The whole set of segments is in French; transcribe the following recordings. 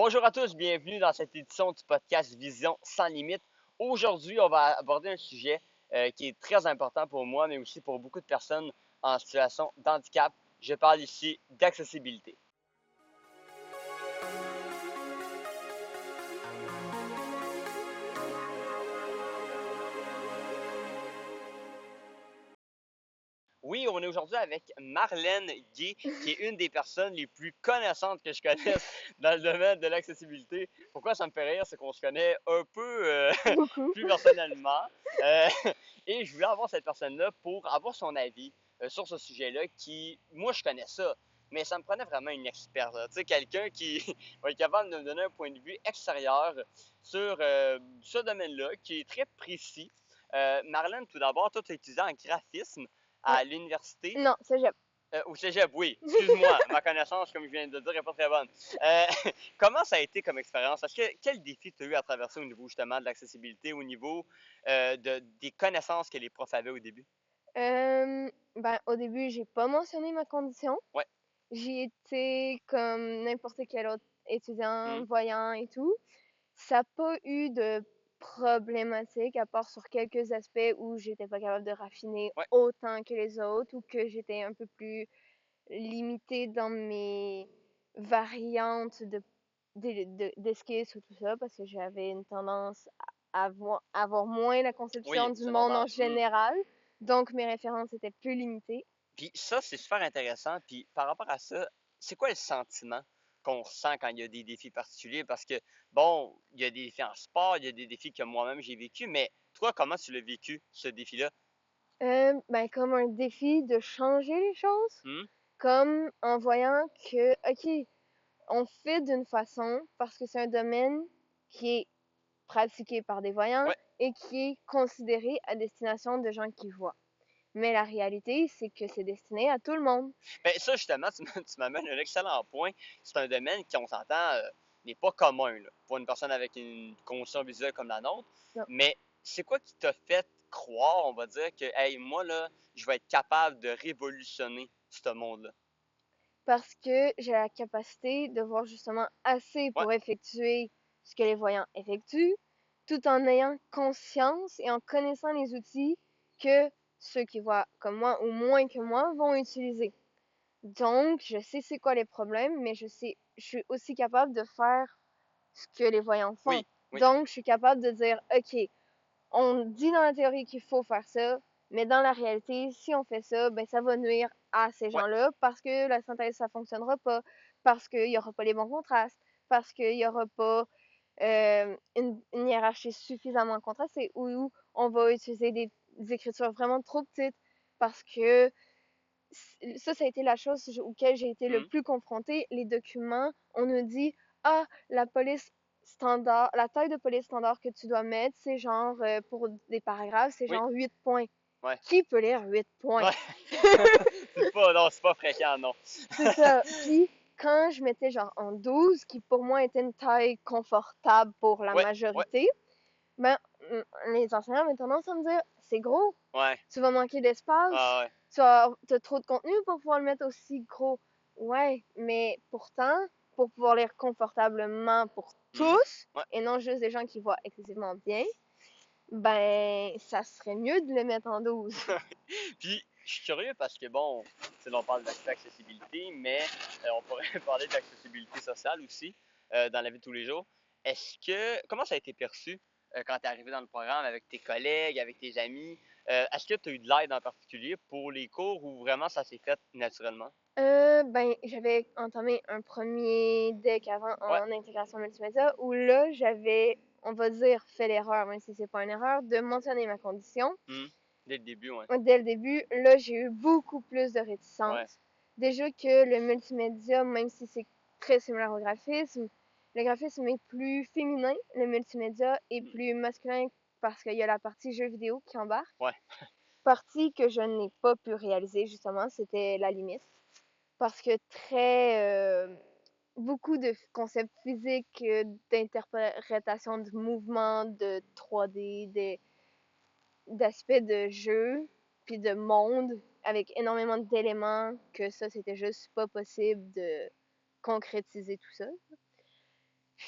Bonjour à tous, bienvenue dans cette édition du podcast Vision sans limite. Aujourd'hui, on va aborder un sujet qui est très important pour moi, mais aussi pour beaucoup de personnes en situation d'handicap. Je parle ici d'accessibilité. Oui, on est aujourd'hui avec Marlène Gay, qui est une des personnes les plus connaissantes que je connaisse dans le domaine de l'accessibilité. Pourquoi ça me fait rire, c'est qu'on se connaît un peu Beaucoup. plus personnellement. Euh, et je voulais avoir cette personne-là pour avoir son avis sur ce sujet-là qui, moi, je connais ça, mais ça me prenait vraiment une experte. Tu sais, quelqu'un qui va être capable de me donner un point de vue extérieur sur ce domaine-là, qui est très précis. Marlène, tout d'abord, toi, tu es étudiant en graphisme Ouais. à l'université, Non, cégep. au cégep, oui. Excuse-moi, ma connaissance, comme je viens de dire, n'est pas très bonne. Euh, comment ça a été comme expérience? Quel défi tu as eu à traverser au niveau justement de l'accessibilité, au niveau des connaissances que les profs avaient au début? Au début, j'ai pas mentionné ma condition. Ouais. J'y étais comme n'importe quel autre étudiant, Hmm. voyant et tout. Ça n'a pas eu de problématique, à part sur quelques aspects où j'étais pas capable de raffiner Ouais. autant que les autres ou que j'étais un peu plus limitée dans mes variantes d'esquisse ou tout ça, parce que j'avais une tendance à avoir moins la conception Oui, du c'est monde en normal. Hmm. général. Donc, mes références étaient plus limitées. Puis ça, c'est super intéressant. Puis par rapport à ça, c'est quoi le sentiment qu'on ressent quand il y a des défis particuliers? Parce que, bon, il y a des défis en sport, il y a des défis que moi-même j'ai vécu, mais toi, comment tu l'as vécu, ce défi-là? Comme un défi de changer les choses, Hmm? comme en voyant que, OK, on fait d'une façon parce que c'est un domaine qui est pratiqué par des voyants Ouais. et qui est considéré à destination de gens qui voient. Mais la réalité, c'est que c'est destiné à tout le monde. Ben, ça, justement, tu m'amènes un excellent point. C'est un domaine qui, on s'entend, n'est pas commun là, pour une personne avec une condition visuelle comme la nôtre. Non. Mais c'est quoi qui t'a fait croire, on va dire, que, hey, moi, là, je vais être capable de révolutionner ce monde-là? Parce que j'ai la capacité de voir justement assez Ouais. pour effectuer ce que les voyants effectuent, tout en ayant conscience et en connaissant les outils que ceux qui voient comme moi ou moins que moi vont utiliser. Donc, je sais c'est quoi les problèmes, mais je suis aussi capable de faire ce que les voyants font. Oui. Oui. Donc, je suis capable de dire, OK, on dit dans la théorie qu'il faut faire ça, mais dans la réalité, si on fait ça, ben ça va nuire à ces Ouais. gens-là parce que la synthèse, ça fonctionnera pas, parce qu'il y aura pas les bons contrastes, parce qu'il y aura pas une hiérarchie suffisamment contrastée ou on va utiliser des écritures vraiment trop petites parce que ça a été la chose auquel j'ai été le Hmm. plus confrontée. Les documents, on nous dit, ah, la police standard, la taille de police standard que tu dois mettre, c'est genre, pour des paragraphes, c'est Oui. genre 8 points. Ouais. Qui peut lire 8 points? Ouais. C'est pas, non, c'est pas fréquent, non. C'est ça. Puis, quand je mettais genre en 12, qui pour moi était une taille confortable pour la Ouais. Ouais. majorité, ben, les enseignants avaient tendance à me dire, c'est gros, Ouais. tu vas manquer d'espace, Ah ouais. tu as trop de contenu pour pouvoir le mettre aussi gros. Ouais, mais pourtant, pour pouvoir lire confortablement pour Hmm. tous, Ouais. et non juste des gens qui voient excessivement bien, ben, ça serait mieux de le mettre en 12. Puis, je suis curieux parce que, bon, tu sais, on parle d'accessibilité, mais on pourrait parler d'accessibilité sociale aussi dans la vie de tous les jours. Comment ça a été perçu quand tu es arrivé dans le programme avec tes collègues, avec tes amis? Est-ce que tu as eu de l'aide en particulier pour les cours ou vraiment ça s'est fait naturellement? J'avais entamé un premier deck avant Ouais. en intégration multimédia où là, j'avais, on va dire, fait l'erreur, même si c'est pas une erreur, de mentionner ma condition. Hmm. Dès le début, ouais. Dès le début, là, j'ai eu beaucoup plus de Ouais. réticence. Déjà que le multimédia, même si c'est très similaire au graphisme, le graphisme est plus féminin, le multimédia est Hmm. plus masculin parce qu'il y a la partie jeux vidéo qui embarque. Ouais. Partie que je n'ai pas pu réaliser, justement, c'était la limite. Parce que beaucoup de concepts physiques, d'interprétation de mouvements, de 3D, d'aspects de jeu, puis de monde, avec énormément d'éléments, que ça, c'était juste pas possible de concrétiser tout ça.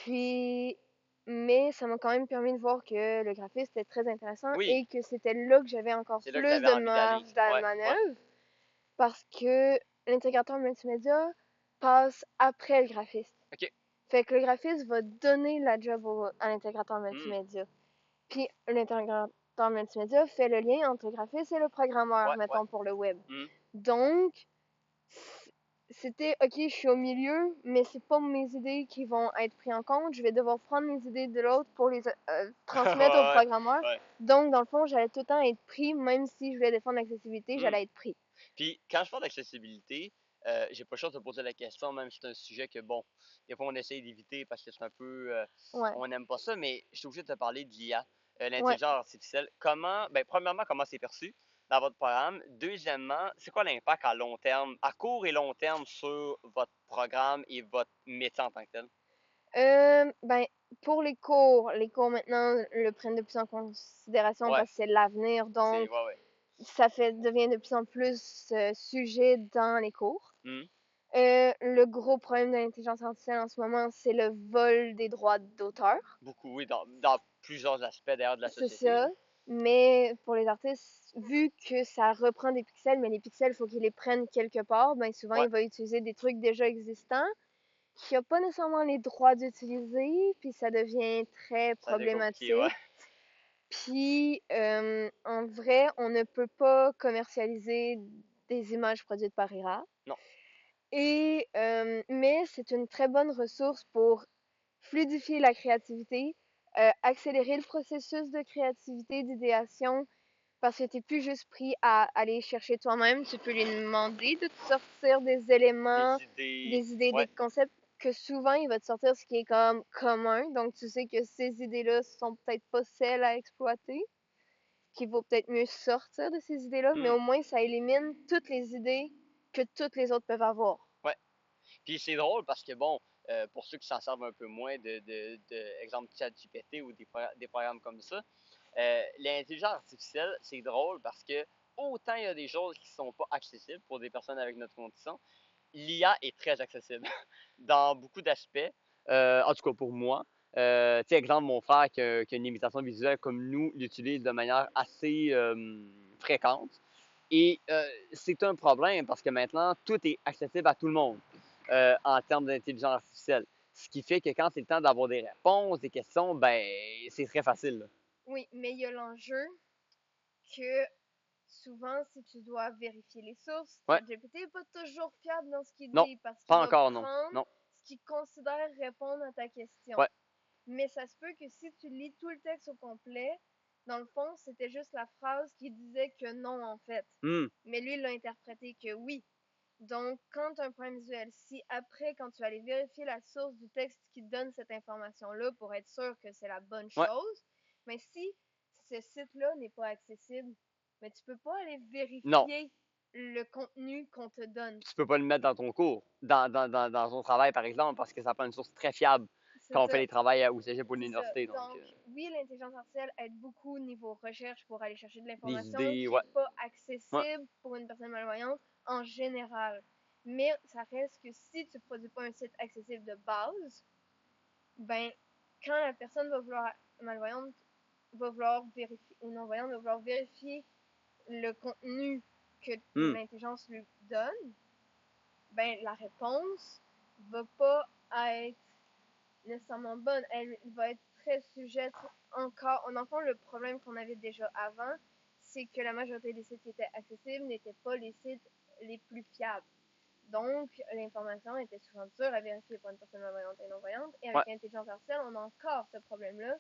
Puis, mais ça m'a quand même permis de voir que le graphisme était très intéressant Oui, et que c'était là que j'avais encore c'est là que tu plus avais de envie d'aller. marge de Ouais, ouais. manœuvre parce que l'intégrateur multimédia passe après le graphiste. OK. Fait que le graphiste va donner la job à l'intégrateur Hmm. multimédia. Puis l'intégrateur multimédia fait le lien entre le graphiste et le programmeur, Ouais, ouais. mettons, pour le web. Hmm. Donc, c'était ok, je suis au milieu, mais c'est pas mes idées qui vont être prises en compte. Je vais devoir prendre les idées de l'autre pour les transmettre au Ouais, programmeur. ouais. Donc, dans le fond, j'allais tout le temps être pris, même si je voulais défendre l'accessibilité, Hmm. j'allais être pris. Puis, quand je parle d'accessibilité, j'ai pas le choix de te poser la question, même si c'est un sujet que, bon, des fois on essaye d'éviter parce que c'est un peu. Ouais, On n'aime pas ça, mais je suis obligé de te parler de l'IA, ouais. l'intelligence artificielle. Comment, ben, premièrement, comment c'est perçu dans votre programme? Deuxièmement, c'est quoi l'impact à long terme, à court et long terme sur votre programme et votre métier en tant que tel? Ben, pour les cours maintenant le prennent de plus en considération Ouais, parce que c'est l'avenir, c'est. donc Ouais, ouais. devient de plus en plus sujet dans les cours. Hmm. Le gros problème de l'intelligence artificielle en ce moment, c'est le vol des droits d'auteur. Beaucoup, oui, dans plusieurs aspects d'ailleurs de la C'est société, là. ça. Mais pour les artistes, vu que ça reprend des pixels, mais les pixels, il faut qu'ils les prennent quelque part, ben souvent, Ouais, il va utiliser des trucs déjà existants qu'il n'a pas nécessairement les droits d'utiliser, puis ça devient très ça devient compliqué, ouais. problématique. Puis, en vrai, on ne peut pas commercialiser des images produites par IRA. Non. Et, mais c'est une très bonne ressource pour fluidifier la créativité, accélérer le processus de créativité, d'idéation, parce que tu n'es plus juste pris à aller chercher toi-même, tu peux lui demander de te sortir des éléments, Des idées. des idées, des Ouais. concepts que souvent il va te sortir ce qui est comme commun, donc tu sais que ces idées-là sont peut-être pas celles à exploiter, qu'il vaut peut-être mieux sortir de ces idées-là, mais Hmm. au moins ça élimine toutes les idées que toutes les autres peuvent avoir. Ouais. Puis c'est drôle parce que, bon, pour ceux qui s'en servent un peu moins exemple ChatGPT ou des programmes comme ça, l'intelligence artificielle, c'est drôle parce que autant il y a des choses qui sont pas accessibles pour des personnes avec notre condition, l'IA est très accessible dans beaucoup d'aspects. En tout cas pour moi. Tu sais, exemple, mon frère qui a une limitation visuelle comme nous l'utilise de manière assez fréquente. Et c'est un problème parce que maintenant, tout est accessible à tout le monde en termes d'intelligence artificielle. Ce qui fait que quand c'est le temps d'avoir des réponses, des questions, ben, c'est très facile, là. Oui, mais il y a l'enjeu que souvent, si tu dois vérifier les sources, Ouais, ChatGPT n'est pas toujours fiable dans ce qu'il non, dit parce qu'il pas va encore, non. prendre Non, ce qu'il considère répondre à ta question. ouais. Mais ça se peut que si tu lis tout le texte au complet, dans le fond, c'était juste la phrase qui disait que non, en fait. Hmm, Mais lui, il l'a interprété que oui. Donc, quand tu as un problème visuel, si après, quand tu vas aller vérifier la source du texte qui donne cette information-là pour être sûr que c'est la bonne ouais. chose, mais si ce site-là n'est pas accessible, mais tu peux pas aller Non, vérifier le contenu qu'on te donne. tu peux pas le mettre dans ton cours, dans ton travail, par exemple, parce que ça prend une source très fiable C'est quand on fait ça. les travails au cégep ou à C'est ça. l'université. Donc, Donc, oui, l'intelligence artificielle aide beaucoup au niveau recherche pour aller chercher de des l'information idées, qui ouais. n'est pas Ouais. accessible pour une personne malvoyante en général. Mais ça reste que si tu ne produis pas un site accessible de base, ben, quand la personne va vouloir, malvoyante, va vouloir vérifier, ou non-voyante, va vouloir vérifier le contenu que Hmm. l'intelligence lui donne, ben, la réponse va pas être nécessairement bonne. Elle va être très sujette encore. En enfant, le problème qu'on avait déjà avant, c'est que la majorité des sites qui étaient accessibles n'étaient pas les sites les plus fiables. Donc, l'information était souvent dure à vérifier pour une personne malvoyante et non-voyante. Et Ouais. avec l'intelligence artificielle, on a encore ce problème-là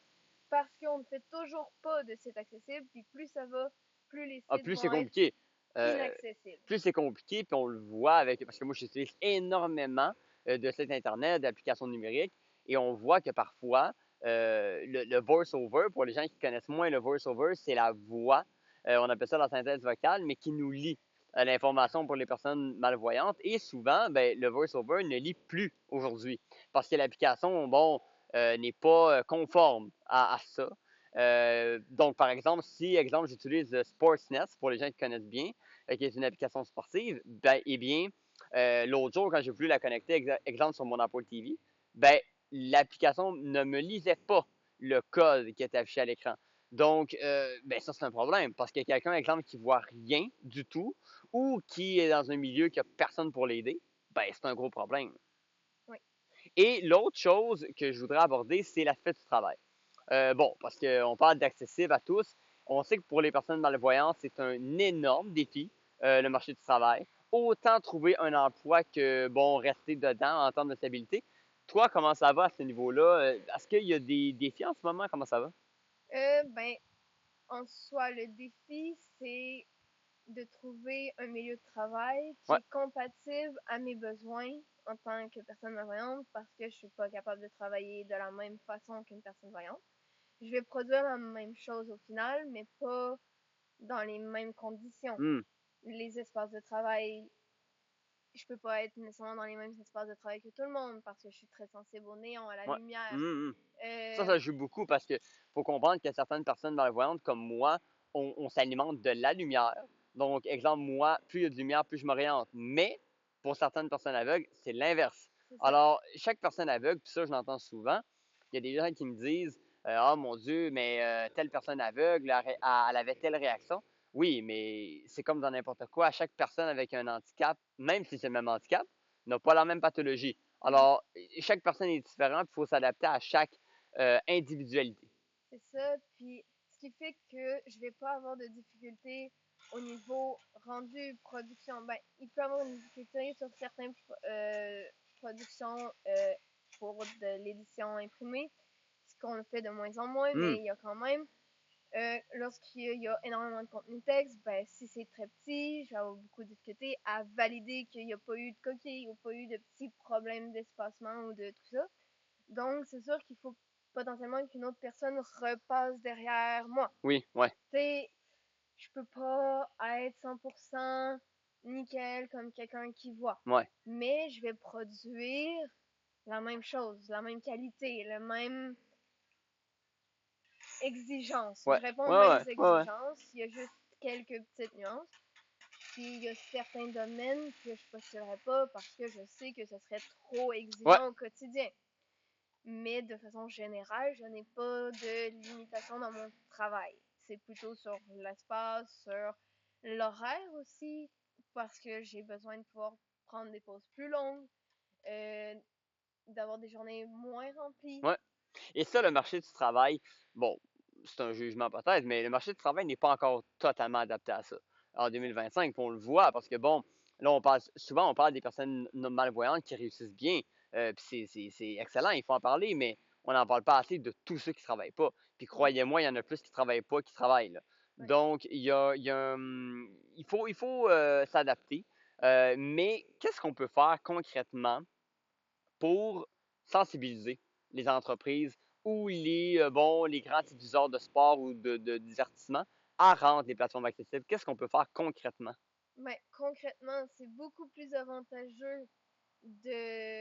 parce qu'on ne fait toujours pas de sites accessibles. Puis plus ça va, plus les Ah, sites plus c'est vont être compliqué. Euh, inaccessibles. plus c'est compliqué, puis on le voit avec, parce que moi j'utilise énormément de sites internet, d'applications numériques, et on voit que parfois, le voice-over, pour les gens qui connaissent moins le voice-over, c'est la voix, on appelle ça la synthèse vocale, mais qui nous lit l'information pour les personnes malvoyantes, et souvent, ben, le voice-over ne lit plus aujourd'hui, parce que l'application, bon, n'est pas conforme à ça. Donc, par exemple, si, exemple, j'utilise Sportsnet pour les gens qui connaissent bien, qui est une application sportive, ben, eh bien, l'autre jour, quand j'ai voulu la connecter, exemple, sur mon Apple TV, ben, l'application ne me lisait pas le code qui était affiché à l'écran. Donc, ben ça, c'est un problème parce qu'il y a quelqu'un, exemple, qui voit rien du tout ou qui est dans un milieu qui a personne pour l'aider, ben c'est un gros problème. Oui. Et l'autre chose que je voudrais aborder, c'est l'aspect du travail. Bon, parce qu'on parle d'accessible à tous. On sait que pour les personnes malvoyantes, c'est un énorme défi, le marché du travail. Autant trouver un emploi que, bon, rester dedans en termes de stabilité. Toi, comment ça va à ce niveau-là? Est-ce qu'il y a des défis en ce moment? Comment ça va? Ben, en soi, le défi, c'est de trouver un milieu de travail qui Ouais. est compatible à mes besoins en tant que personne malvoyante parce que je suis pas capable de travailler de la même façon qu'une personne voyante. Je vais produire la même chose au final, mais pas dans les mêmes conditions. Hmm. Les espaces de travail, je peux pas être nécessairement dans les mêmes espaces de travail que tout le monde parce que je suis très sensible au néon, à la Ouais. lumière. Hmm, hmm. Euh, Ça joue beaucoup parce que faut comprendre que certaines personnes malvoyantes comme moi, on s'alimente de la lumière. Donc, exemple, moi, plus il y a de lumière, plus je m'oriente. Mais pour certaines personnes aveugles, c'est l'inverse. c'est ça. Alors, chaque personne aveugle, puis ça, je l'entends souvent, il y a des gens qui me disent ah mon Dieu, mais telle personne aveugle, elle avait telle réaction. Oui, mais c'est comme dans n'importe quoi. Chaque personne avec un handicap, même si c'est le même handicap, n'a pas la même pathologie. Mhm. Alors, chaque personne est différente, il faut s'adapter à chaque individualité. C'est ça. Puis, ce qui fait que je vais pas avoir de difficultés au niveau rendu production. Ben, il peut y avoir une difficulté sur certaines productions pour de l'édition imprimée, ce qu'on fait de moins en moins, Hmm. mais il y a quand même, lorsqu'il y a énormément de contenu texte, ben, si c'est très petit, je vais avoir beaucoup de difficultés à valider qu'il n'y a pas eu de coquilles ou pas eu de petits problèmes d'espacement ou de tout ça. Donc, c'est sûr qu'il faut potentiellement qu'une autre personne repasse derrière moi. Oui, ouais, Tu sais, je peux pas être 100% nickel comme quelqu'un qui voit. ouais, Mais je vais produire la même chose, la même qualité, la même exigence. ouais, Je réponds aux ouais, mêmes ouais, ouais, ouais. exigences. Il y a juste quelques petites nuances. Puis il y a certains domaines que je postulerai pas parce que je sais que ce serait trop Ouais. exigeant au quotidien. Mais de façon générale, je n'ai pas de limitation dans mon travail. C'est plutôt sur l'espace, sur l'horaire aussi, parce que j'ai besoin de pouvoir prendre des pauses plus longues, euh, d'avoir des journées moins remplies. Ouais. Et ça, le marché du travail, bon, c'est un jugement peut-être, mais le marché du travail n'est pas encore totalement adapté à ça. En 2025, on le voit parce que, bon, là, souvent, on parle des personnes malvoyantes qui réussissent bien. Puis c'est excellent, il faut en parler, mais on n'en parle pas assez de tous ceux qui ne travaillent pas. Puis Mhm. croyez-moi, il y en a plus qui ne travaillent pas qui travaillent, là. Ouais. Donc, il faut s'adapter. Mais qu'est-ce qu'on peut faire concrètement pour sensibiliser les entreprises ou les grands diffuseurs de sport ou de divertissement à rendre les plateformes accessibles? Qu'est-ce qu'on peut faire concrètement? Ben, concrètement, c'est beaucoup plus avantageux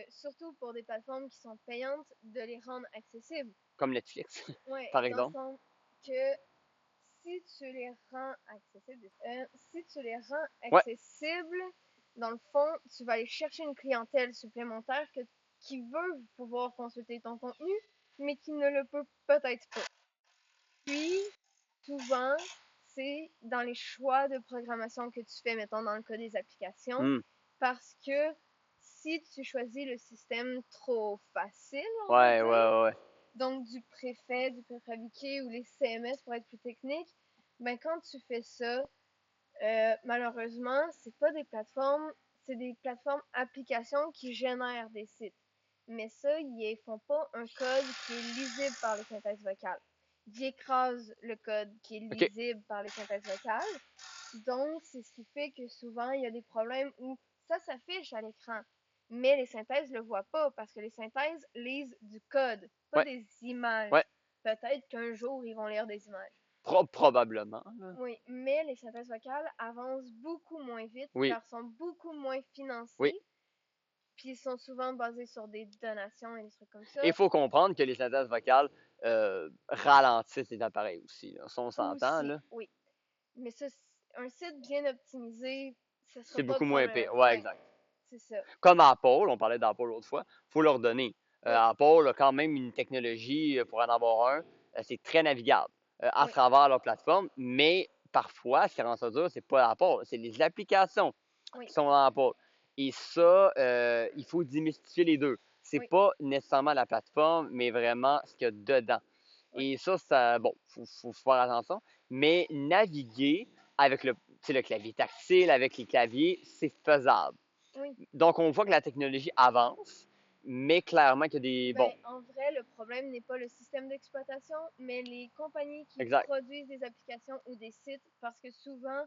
surtout pour des plateformes qui sont payantes, de les rendre accessibles. Comme Netflix, Ouais, par dans le exemple. sens que si tu les rends accessibles, Ouais, dans le fond, tu vas aller chercher une clientèle supplémentaire qui veut pouvoir consulter ton contenu, mais qui ne le peut peut-être pas. Puis, souvent, c'est dans les choix de programmation que tu fais, mettons dans le cas des applications, hmm, parce que si tu choisis le système trop facile, on va ouais, ouais, dire, ouais, ouais. donc du préfet, du préfabriqué ou les CMS pour être plus technique, ben quand tu fais ça, malheureusement, c'est pas des plateformes, c'est des plateformes applications qui génèrent des sites. Mais ça, ils font pas un code qui est lisible par les synthèses vocales. Ils écrasent le code qui est OK. lisible par les synthèses vocales. Donc, c'est ce qui fait que souvent, il y a des problèmes où ça s'affiche à l'écran. Mais les synthèses le voient pas parce que les synthèses lisent du code, pas Ouais, des images. ouais. Peut-être qu'un jour, ils vont lire des images. Probablement, là. Oui, mais les synthèses vocales avancent beaucoup moins vite Oui, car sont beaucoup moins oui. financées, puis ils sont souvent basées sur des donations et des trucs comme Et il ça. faut comprendre que les synthèses vocales ralentissent les appareils aussi, là. Ça, on s'entend, Aussi, là. oui. Mais ça, un site bien optimisé, ce sera C'est pas beaucoup moins épais. problématique. Ouais, Ouais, exact. c'est ça. Comme Apple, on parlait d'Apple l'autre fois, faut leur donner. Oui, Apple a quand même une technologie pour en avoir un. C'est très navigable à oui, travers leur plateforme, mais parfois, ce qui rend ça dur, c'est pas Apple, c'est les applications oui, qui sont dans Apple. Et ça, il faut démystifier les deux. C'est oui, pas nécessairement la plateforme, mais vraiment ce qu'il y a dedans. oui, Et ça, bon, faut faire attention. Mais naviguer avec le clavier tactile, avec les claviers, c'est faisable. oui. Donc, on voit que la technologie avance, mais clairement qu'il y a des... Ben, Bon, en vrai, le problème n'est pas le système d'exploitation, mais les compagnies qui exact. produisent des applications ou des sites, parce que souvent,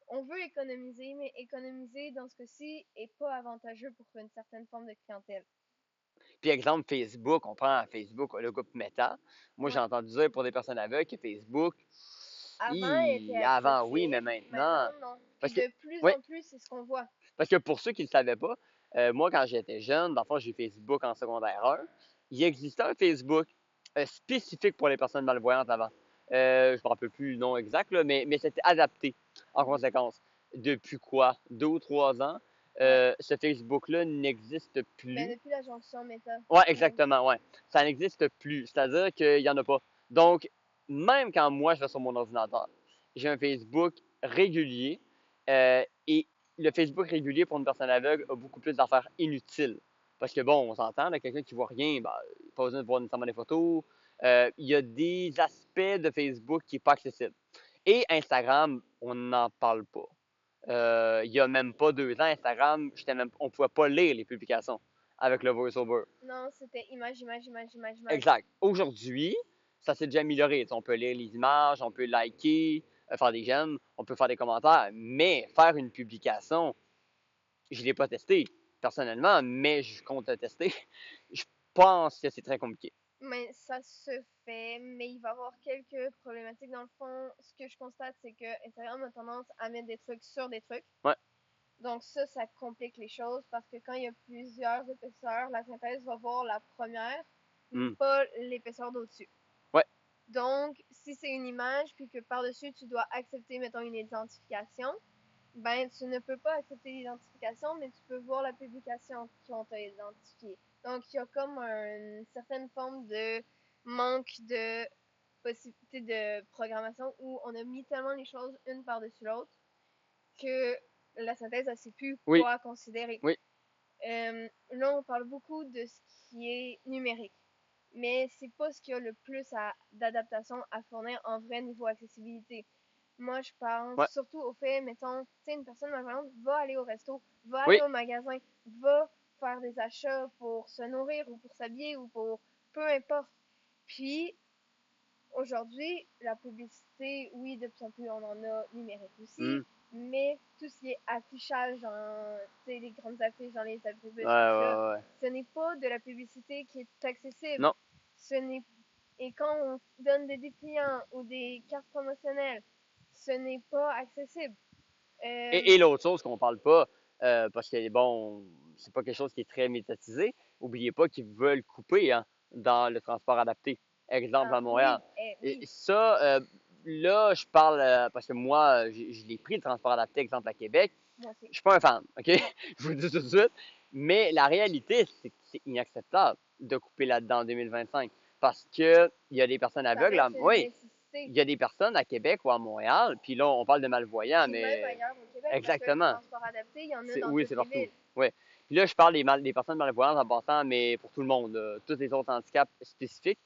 on veut économiser, mais économiser dans ce cas-ci est pas avantageux pour une certaine forme de clientèle. Puis, exemple, Facebook, on prend Facebook, le groupe Meta. Moi, j'ai Ouais. entendu dire pour des personnes aveugles que Facebook, Avant, elle était avant, oui, mais acceptée, maintenant... maintenant, non. Puis Parce que, de plus oui, en plus, c'est ce qu'on voit. parce que pour ceux qui ne le savaient pas, moi, quand j'étais jeune, dans le fond, j'ai Facebook en secondaire 1. Il existait un Facebook spécifique pour les personnes malvoyantes avant. Je ne me rappelle plus le nom exact, là, mais c'était adapté en Mhm. conséquence. Depuis quoi? 2 ou 3 ans, Ouais. ce Facebook-là n'existe Ben, plus. depuis la jonction méta. Ouais, Ouais. exactement, ouais. Ça n'existe plus. C'est-à-dire qu'il n'y en a pas. Donc, même quand moi, je vais sur mon ordinateur, j'ai un Facebook régulier et le Facebook régulier pour une personne aveugle a beaucoup plus d'affaires inutiles. Parce que bon, on s'entend, là, quelqu'un qui voit rien, ben, pas besoin de voir nécessairement des photos. Il y a des aspects de Facebook qui n'est pas accessible. Et Instagram, on n'en parle pas. Il y a même pas 2 ans, Instagram, on ne pouvait pas lire les publications avec le voice-over. Non, c'était image, image, image, image, image. Exact. Aujourd'hui, ça s'est déjà amélioré. On peut lire les images, on peut liker, faire des j'aime, on peut faire des commentaires, mais faire une publication, je ne l'ai pas testé personnellement, mais je compte le tester. Je pense que c'est très compliqué. Mais ça se fait, mais il va y avoir quelques problématiques. Dans le fond, ce que je constate, c'est que Instagram a tendance à mettre des trucs sur des trucs. Ouais. Donc ça complique les choses parce que quand il y a plusieurs épaisseurs, la synthèse va voir la première, Hmm. pas l'épaisseur d'au-dessus. Ouais. Donc, si c'est une image, puis que par-dessus, tu dois accepter, mettons, une identification, ben, tu ne peux pas accepter l'identification, mais tu peux voir la publication qu'on t'a identifiée. Donc, il y a comme une certaine forme de manque de possibilité de programmation où on a mis tellement les choses une par-dessus l'autre que la synthèse, elle ne sait plus Oui, quoi considérer. oui. Là, on parle beaucoup de ce qui est numérique, mais c'est pas ce qui a le plus d'adaptation à fournir en vrai niveau accessibilité. Moi, je pense Ouais. surtout au fait, mettons, tu sais, une personne malvoyante va aller au resto, va aller Oui. au magasin, va faire des achats pour se nourrir ou pour s'habiller ou pour peu importe. Puis, aujourd'hui, la publicité, oui, de plus en plus, on en a numérique Hmm. aussi, mais tout ce qui est affichage, tu sais, les grandes affiches dans les Ouais, abribus, tout ça, ouais, ouais. ce n'est pas de la publicité qui est accessible. Non. Ce n'est Et quand on donne des dépliants ou des cartes promotionnelles, ce n'est pas accessible. Et l'autre chose qu'on parle pas, parce que bon, c'est pas quelque chose qui est très médiatisé, oubliez pas qu'ils veulent couper hein, dans le transport adapté. Exemple à Montréal. Oui, Et oui, ça, là, je parle parce que moi, je l'ai pris le transport adapté, exemple à Québec. moi aussi. Je suis pas un fan, OK? Je vous le dis tout de suite. Mais la réalité, c'est que c'est inacceptable de couper là-dedans en 2025. Parce que il y a des personnes Ça aveugles. reste une Oui, nécessité. il y a des personnes à Québec ou à Montréal. Puis là, on parle de malvoyants, Puis même mais ailleurs au Québec, parce que le exactement. transport adapté, il y en a dans Oui, toutes c'est les partout. villes. Oui. Puis là, je parle des personnes malvoyantes en passant, mais pour tout le monde. Tous les autres handicaps spécifiques,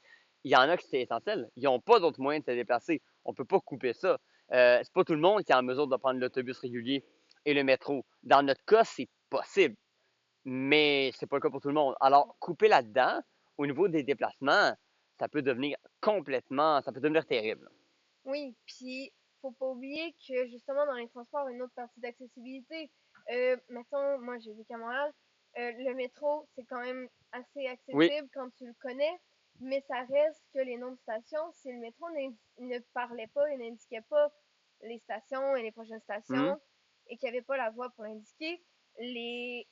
il y en a qui c'est essentiel. Ils n'ont pas d'autres moyens de se déplacer. On ne peut pas couper ça. C'est pas tout le monde qui est en mesure de prendre l'autobus régulier et le métro. Dans notre cas, c'est possible, mais c'est pas le cas pour tout le monde. Alors, couper là-dedans, au niveau des déplacements, ça peut devenir ça peut devenir terrible. Oui, puis faut pas oublier que justement dans les transports, une autre partie d'accessibilité, mettons, moi j'ai vécu à Montréal, le métro, c'est quand même assez Oui. accessible quand tu le connais, mais ça reste que les noms de stations, si le métro ne parlait pas et n'indiquait pas les stations et les prochaines Mhm. stations, et qu'il n'y avait pas la voie pour l'indiquer, les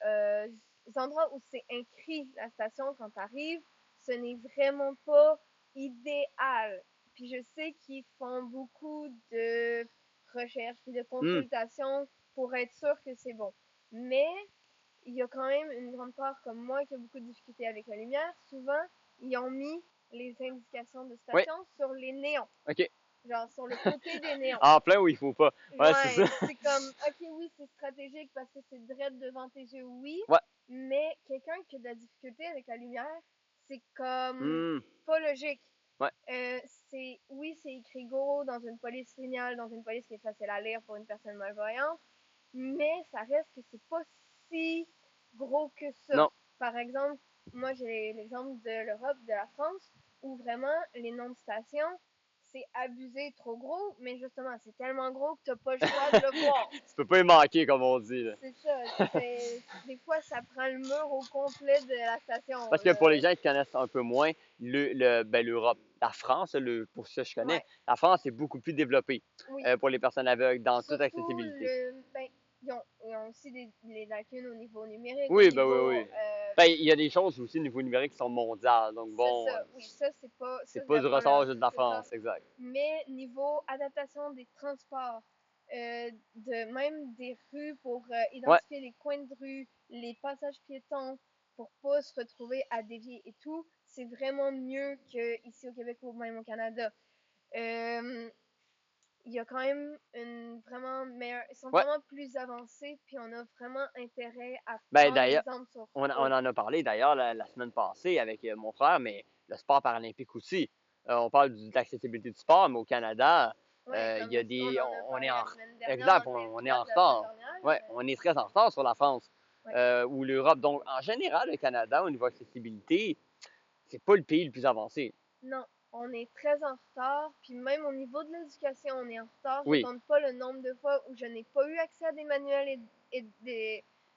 endroits où c'est écrit la station quand tu arrives, ce n'est vraiment pas idéal. Puis je sais qu'ils font beaucoup de recherches et de Mhm. consultations pour être sûr que c'est bon. Mais il y a quand même une grande part comme moi qui a beaucoup de difficultés avec la lumière. Souvent, ils ont mis les indications de Oui, station sur les néons, ok. genre sur le côté des néons. En plein où il faut pas. Ouais, c'est ça. Ouais, c'est comme, ok, oui, c'est stratégique parce que c'est direct devant tes yeux, oui, Ouais. mais quelqu'un qui a de la difficulté avec la lumière, c'est comme Hmm. pas logique. Ouais. Oui, c'est écrit go dans une police linéale, dans une police qui est facile à lire pour une personne malvoyante, mais ça reste que c'est pas si gros que ça. Non. Par exemple, moi j'ai l'exemple de l'Europe, de la France, où vraiment les noms de stations, c'est abusé trop gros, mais justement, c'est tellement gros que t'as pas le choix de le voir. Tu peux pas y manquer, comme on dit, là. C'est ça, des fois ça prend le mur au complet de la station, Parce que pour là. les gens qui connaissent un peu moins l'Europe, la France, pour ça je connais, Ouais, la France est beaucoup plus développée oui. pour les personnes aveugles dans toute Surtout accessibilité. ben, ils ont aussi des lacunes au niveau numérique, au Oui, ben oui, niveau oui. Ben, il y a des choses aussi au niveau numérique qui sont mondiales. Donc c'est bon, ça, oui, ça c'est pas, ça c'est je pas vais du pas ressort leur juste de la c'est ça. France, exact. Mais niveau adaptation des transports, de même des rues pour Ouais, identifier les coins de rue, les passages piétons, pour pas se retrouver à dévier et tout, c'est vraiment mieux qu'ici au Québec ou même au Canada. Euh, il y a quand même une vraiment meilleure, ils sont ouais. vraiment plus avancés, puis on a vraiment intérêt à Ben prendre d'ailleurs, exemple sur on eux. en a parlé d'ailleurs la semaine passée avec mon frère, mais le sport paralympique aussi. On parle de l'accessibilité du sport, mais au Canada, Ouais, il comme y a on des. en a On est parlé en. la semaine dernière dans Exact, le on est téléphonate en de la semaine retard. dernière. Ouais, on est très en retard sur la France. Ouais. Ou l'Europe. Donc, en général, le Canada, au niveau accessibilité, c'est pas le pays le plus avancé. Non, on est très en retard, puis même au niveau de l'éducation, on est en retard. Je Oui, compte pas le nombre de fois où je n'ai pas eu accès à des manuels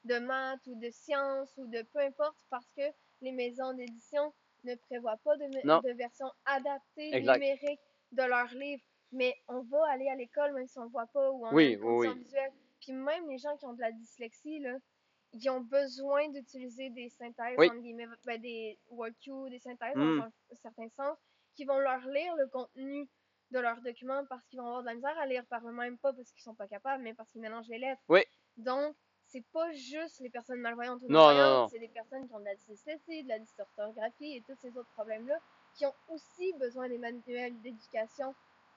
de maths ou de sciences ou de peu importe parce que les maisons d'édition ne prévoient pas non, de version adaptée exact. numérique de leurs livres. Mais on va aller à l'école même si on le voit pas ou on a Oui, une oui, condition oui. visuelle. Puis même les gens qui ont de la dyslexie, là, ils ont besoin d'utiliser des synthèses, Oui. entre guillemets, ben, des WordQ, des synthèses dans Hmm. un certain sens, qui vont leur lire le contenu de leurs documents parce qu'ils vont avoir de la misère à lire par eux-mêmes, pas parce qu'ils sont pas capables, mais parce qu'ils mélangent les lettres. Oui. Donc, c'est pas juste les personnes malvoyantes ou Non, non, non-voyantes, non. c'est des personnes qui ont de la dyslexie, de la dysorthographie et tous ces autres problèmes-là qui ont aussi besoin des manuels d'éducation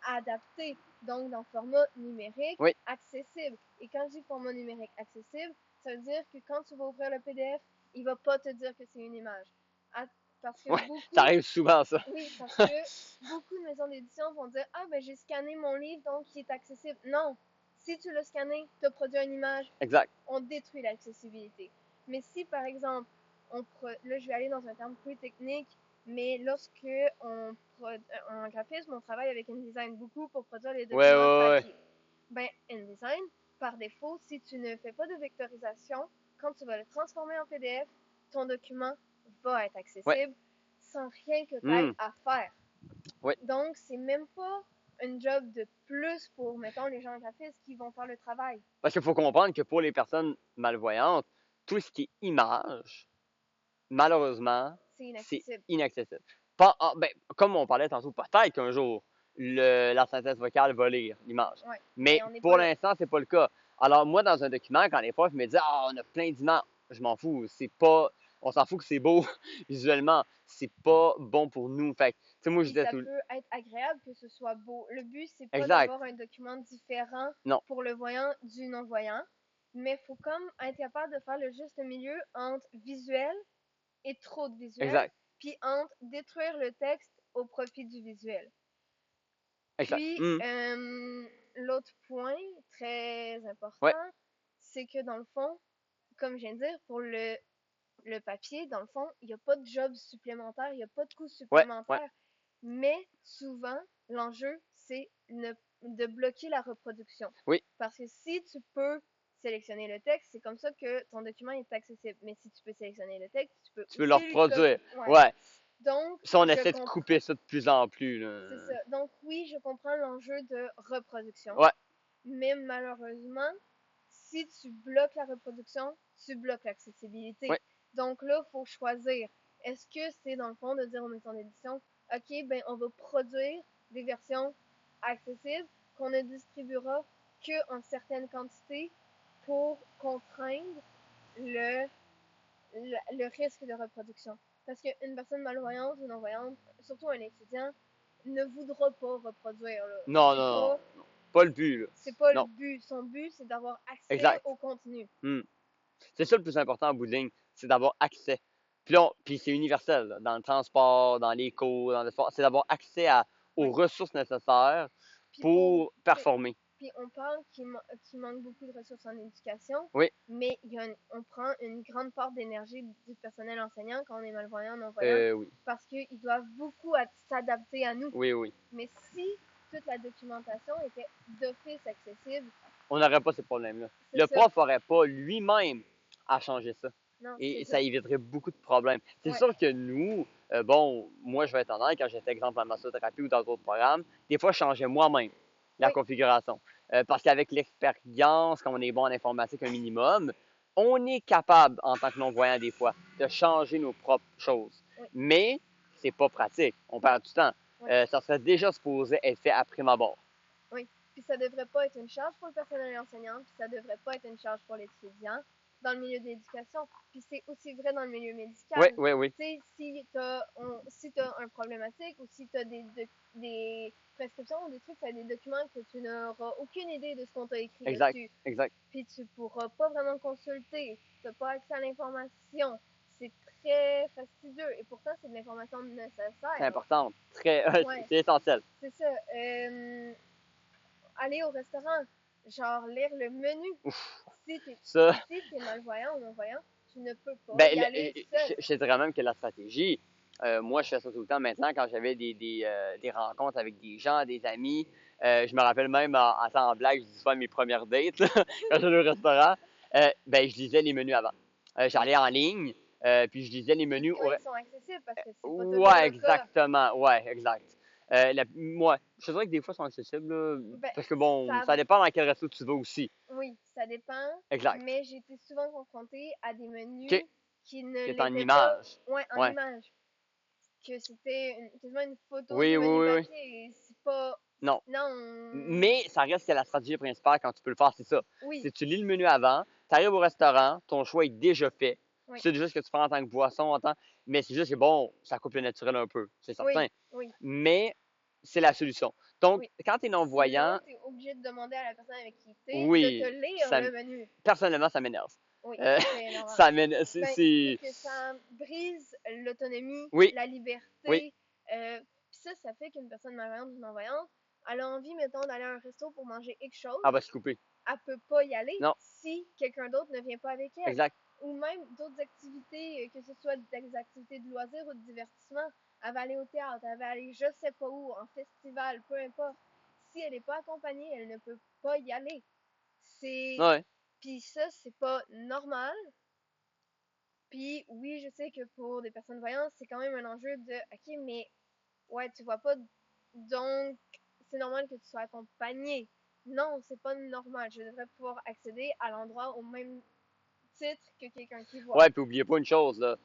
adaptés, donc dans format numérique Oui. accessible. Et quand je dis format numérique accessible, ça veut dire que quand tu vas ouvrir le PDF, il va pas te dire que c'est une image. Parce que Ouais, ça arrive souvent, ça. oui, parce que beaucoup de maisons d'édition vont dire ah ben j'ai scanné mon livre donc il est accessible. Non, si tu l'as scanné, tu as produit une image, Exact. on détruit l'accessibilité. Mais si par exemple, là je vais aller dans un terme plus technique, mais lorsque en graphisme, on travaille avec InDesign beaucoup pour produire les Ouais, documents ouais, ouais. papier. Ben InDesign, par défaut, si tu ne fais pas de vectorisation, quand tu vas le transformer en PDF, ton document va être Ouais. accessible sans rien que tu Hmm. aies à faire. Ouais. Donc, c'est même pas un job de plus pour, mettons, les gens graphistes qui vont faire le travail. Parce qu'il faut comprendre que pour les personnes malvoyantes, tout ce qui est image, malheureusement, C'est c'est inaccessible. inaccessible. Ben, comme on parlait tantôt, peut-être qu'un jour, la synthèse vocale va lire l'image. Ouais, Mais mais on n'est pour pas là. l'instant, c'est pas le cas. Alors, moi, dans un document, quand les fois, je me dis, ah, on a plein d'images, je m'en fous. C'est pas. On s'en fout que c'est beau visuellement. C'est pas bon pour nous. Fait que, tu sais, moi, je Puis disais ça tout. peut être agréable que ce soit beau. Le but, c'est pas Exact. d'avoir un document différent Non. pour le voyant du non-voyant, mais il faut comme être capable de faire le juste milieu entre visuel et trop de visuel, Exact. puis entre détruire le texte au profit du visuel. Exact. Puis, Hmm. l'autre point très Ouais. important, c'est que dans le fond, comme je viens de dire, pour le papier, dans le fond, il n'y a pas de job supplémentaire, il n'y a pas de coût Ouais. Ouais. supplémentaire. Mais souvent, l'enjeu, c'est de bloquer la reproduction. Oui. Parce que si tu peux sélectionner le texte, c'est comme ça que ton document est accessible. Mais si tu peux sélectionner le texte, tu peux Tu peux le aussi lui reproduire. copier. Ouais. Ouais. Donc, Si on je essaie de comprends. couper ça de plus en plus, là. C'est ça. Donc, oui, je comprends l'enjeu de reproduction. Ouais. Mais malheureusement, si tu bloques la reproduction, tu bloques l'accessibilité. Ouais. Donc là, il faut choisir. Est-ce que c'est dans le fond de dire aux maisons d'édition, OK, ben on va produire des versions accessibles qu'on ne distribuera qu'en certaines quantités pour contraindre le, le risque de reproduction. Parce qu'une personne malvoyante ou non-voyante, surtout un étudiant, ne voudra pas reproduire. Là. Non, non, non, non. Pas le but, là. C'est pas le Non, but. Son but, c'est d'avoir accès exact. au contenu. C'est ça le plus important en bout de ligne, c'est d'avoir accès. Puis là, puis c'est universel, là, dans le transport, dans les cours, dans le sport, c'est d'avoir accès aux Oui. ressources nécessaires Puis pour performer. Puis on parle qu'il manque beaucoup de ressources en éducation, Oui, mais on prend une grande part d'énergie du personnel enseignant quand on est malvoyant, non-voyant, oui, parce qu'ils doivent beaucoup s'adapter à nous. oui, oui. Mais si toute la documentation était d'office accessible, On n'aurait pas ces problèmes-là. c'est Le ça. prof n'aurait pas lui-même à changer ça. Non, Et c'est ça éviterait beaucoup de problèmes. C'est Ouais. sûr que nous, bon, moi je vais être honnête, quand j'étais exemple en massothérapie ou dans d'autres programmes, des fois je changeais moi-même la Oui. configuration. Parce qu'avec l'expérience, quand on est bon en informatique un minimum, on est capable, en tant que non-voyant des fois, de changer nos propres choses. Oui. Mais c'est pas pratique. On perd du temps. Oui. Ça serait déjà supposé être fait à prime abord. Oui. Puis ça devrait pas être une charge pour le personnel enseignant, puis ça devrait pas être une charge pour l'étudiant dans le milieu de l'éducation. Puis c'est aussi vrai dans le milieu médical. Oui, oui, oui. Tu sais, si t'as un problématique ou si t'as des prescriptions ou des trucs, t'as des documents que tu n'auras aucune idée de ce qu'on t'a écrit Exact, dessus. exact. Puis tu pourras pas vraiment consulter. T'as pas accès à l'information. C'est très fastidieux. Et pourtant, c'est de l'information nécessaire. C'est important. Très, Ouais. c'est essentiel. C'est ça. Aller au restaurant, genre lire le menu. Ouf, Si ça, t'es malvoyant ou non-voyant, tu ne peux pas ben, y aller seul. je te dirais même que la stratégie, moi, je fais ça tout le temps maintenant quand j'avais des rencontres avec des gens, des amis. Je me rappelle même en blague, je dis souvent mes premières dates, là, quand j'allais au restaurant. Ben, je lisais les menus avant. J'allais en ligne, puis je lisais les Puis menus. quand ils sont accessibles, parce que c'est pas toujours Ouais, le cas. exactement. Ouais, exact. Moi, je dirais que des fois, ils sont accessibles, là, Ben, parce que bon, ça dépend dans quel resto tu vas aussi. Oui, ça dépend. Exact. Mais j'ai été souvent confrontée à des menus OK, qui ne qui est en l'étaient pas. image. Ouais, en Ouais. image. Que c'était quasiment une photo Oui, du oui, menu oui, oui. papier. Et c'est pas. Non. Non. Mais ça reste que la stratégie principale quand tu peux le faire, c'est ça. Oui, C'est que tu lis le menu avant, tu arrives au restaurant, ton choix est déjà fait. oui, Tu sais déjà ce que tu prends en tant que boisson, mais c'est juste que bon, ça coupe le naturel un peu, c'est certain. oui, oui, Mais c'est la solution. Donc, oui. quand tu es Sinon, non-voyant, tu es obligé de demander à la personne avec qui tu es de te oui, lire le menu. personnellement, ça m'énerve. Oui, Euh, c'est énorme. ça m'énerve. Ben, parce que ça brise l'autonomie, Oui, la oui. liberté. Puis ça fait qu'une personne malvoyante ou non-voyante, elle a envie, mettons, d'aller à un resto pour manger quelque chose. Elle va se couper. Elle peut pas y aller Non, si quelqu'un d'autre ne vient pas avec elle. exact. Ou même d'autres activités, que ce soit des activités de loisirs ou de divertissement. Elle va aller au théâtre, elle va aller je sais pas où, en festival, peu importe. Si elle n'est pas accompagnée, elle ne peut pas y aller. C'est. Ouais. Puis ça, c'est pas normal. Puis oui, je sais que pour des personnes voyantes, c'est quand même un enjeu de OK, mais ouais, tu vois pas, donc c'est normal que tu sois accompagné. Non, c'est pas normal. Je devrais pouvoir accéder à l'endroit au même titre que quelqu'un qui voit. Ouais, puis oubliez pas une chose, là.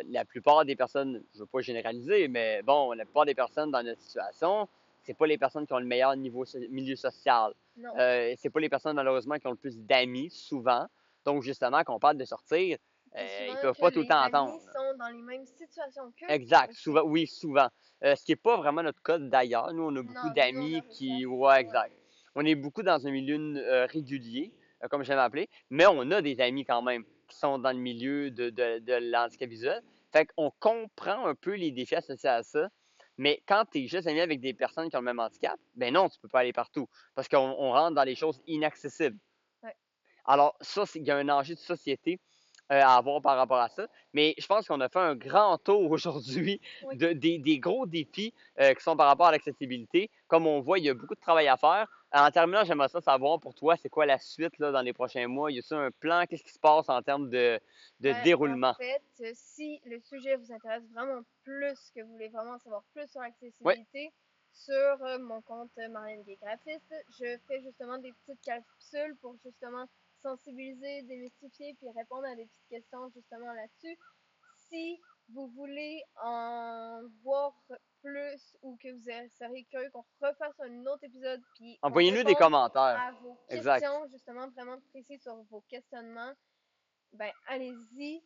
La plupart des personnes, je veux pas généraliser, mais bon, la plupart des personnes dans notre situation, c'est pas les personnes qui ont le meilleur milieu social. Non. C'est pas les personnes, malheureusement, qui ont le plus d'amis, souvent. Donc, justement, quand on parle de sortir, C'est ils souvent peuvent que pas tout le les temps amis entendre. sont dans les mêmes situations qu'eux. Exact, Aussi. souvent, oui, souvent. Ce qui n'est pas vraiment notre cas d'ailleurs. Nous, on a beaucoup Non, nous, on a d'amis réussi à. qui. Ouais, exact. On est beaucoup dans un milieu régulier, comme j'aime appeler, mais on a des amis quand même qui sont dans le milieu de l'handicap visuel. Fait qu'on comprend un peu les défis associés à ça. Mais quand tu es juste ami avec des personnes qui ont le même handicap, ben non, tu peux pas aller partout. Parce qu'on rentre dans les choses inaccessibles. Ouais. Alors, ça, il y a un enjeu de société à avoir par rapport à ça. Mais je pense qu'on a fait un grand tour aujourd'hui Oui. des gros défis qui sont par rapport à l'accessibilité. Comme on voit, il y a beaucoup de travail à faire. En terminant, j'aimerais ça savoir pour toi, c'est quoi la suite là, dans les prochains mois? Y a-t-il un plan? Qu'est-ce qui se passe en termes de Ben, en déroulement? fait, si le sujet vous intéresse vraiment plus, que vous voulez vraiment en savoir plus sur Oui, l'accessibilité, sur mon compte Marianne Gay Graphiste, je fais justement des petites capsules pour justement sensibiliser, démystifier, puis répondre à des petites questions justement là-dessus. Si vous voulez en voir plus ou que vous seriez curieux qu'on refasse un autre épisode, puis qu'on envoyez-nous des réponde commentaires. à vos Exact. questions, justement vraiment précises sur vos questionnements, ben allez-y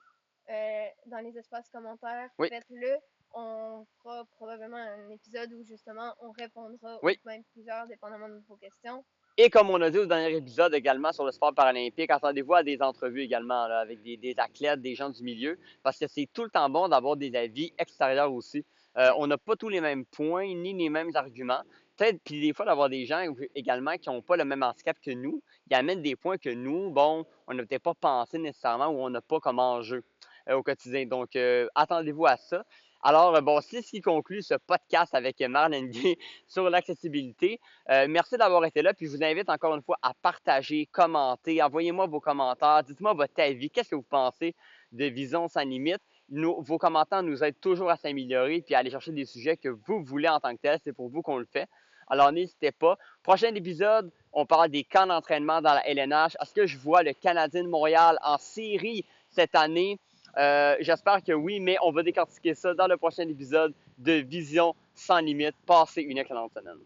dans les espaces commentaires, Oui, faites-le. On fera probablement un épisode où justement on répondra ou oui. même plusieurs, dépendamment de vos questions. Et comme on a dit au dernier épisode également sur le sport paralympique, attendez-vous à des entrevues également là, avec des athlètes, des gens du milieu, parce que c'est tout le temps bon d'avoir des avis extérieurs aussi. Oui, On n'a pas tous les mêmes points ni les mêmes arguments. Peut-être, puis des fois, d'avoir des gens également qui n'ont pas le même handicap que nous, ils amènent des points que nous, bon, on n'a peut-être pas pensé nécessairement ou on n'a pas comme enjeu au quotidien. Donc, attendez-vous à ça. Alors, bon, c'est ce qui conclut ce podcast avec Marlène Gay sur l'accessibilité. Merci d'avoir été là, puis je vous invite encore une fois à partager, commenter, envoyez-moi vos commentaires, dites-moi votre avis, qu'est-ce que vous pensez de Vision sans limite. Vos commentaires nous aident toujours à s'améliorer puis à aller chercher des sujets que vous voulez en tant que tel, c'est pour vous qu'on le fait. Alors n'hésitez pas. Prochain épisode, on parle des camps d'entraînement dans la LNH. Est-ce que je vois le Canadien de Montréal en série cette année? J'espère que oui, mais on va décortiquer ça dans le prochain épisode de Vision sans limite. Passez une excellente semaine.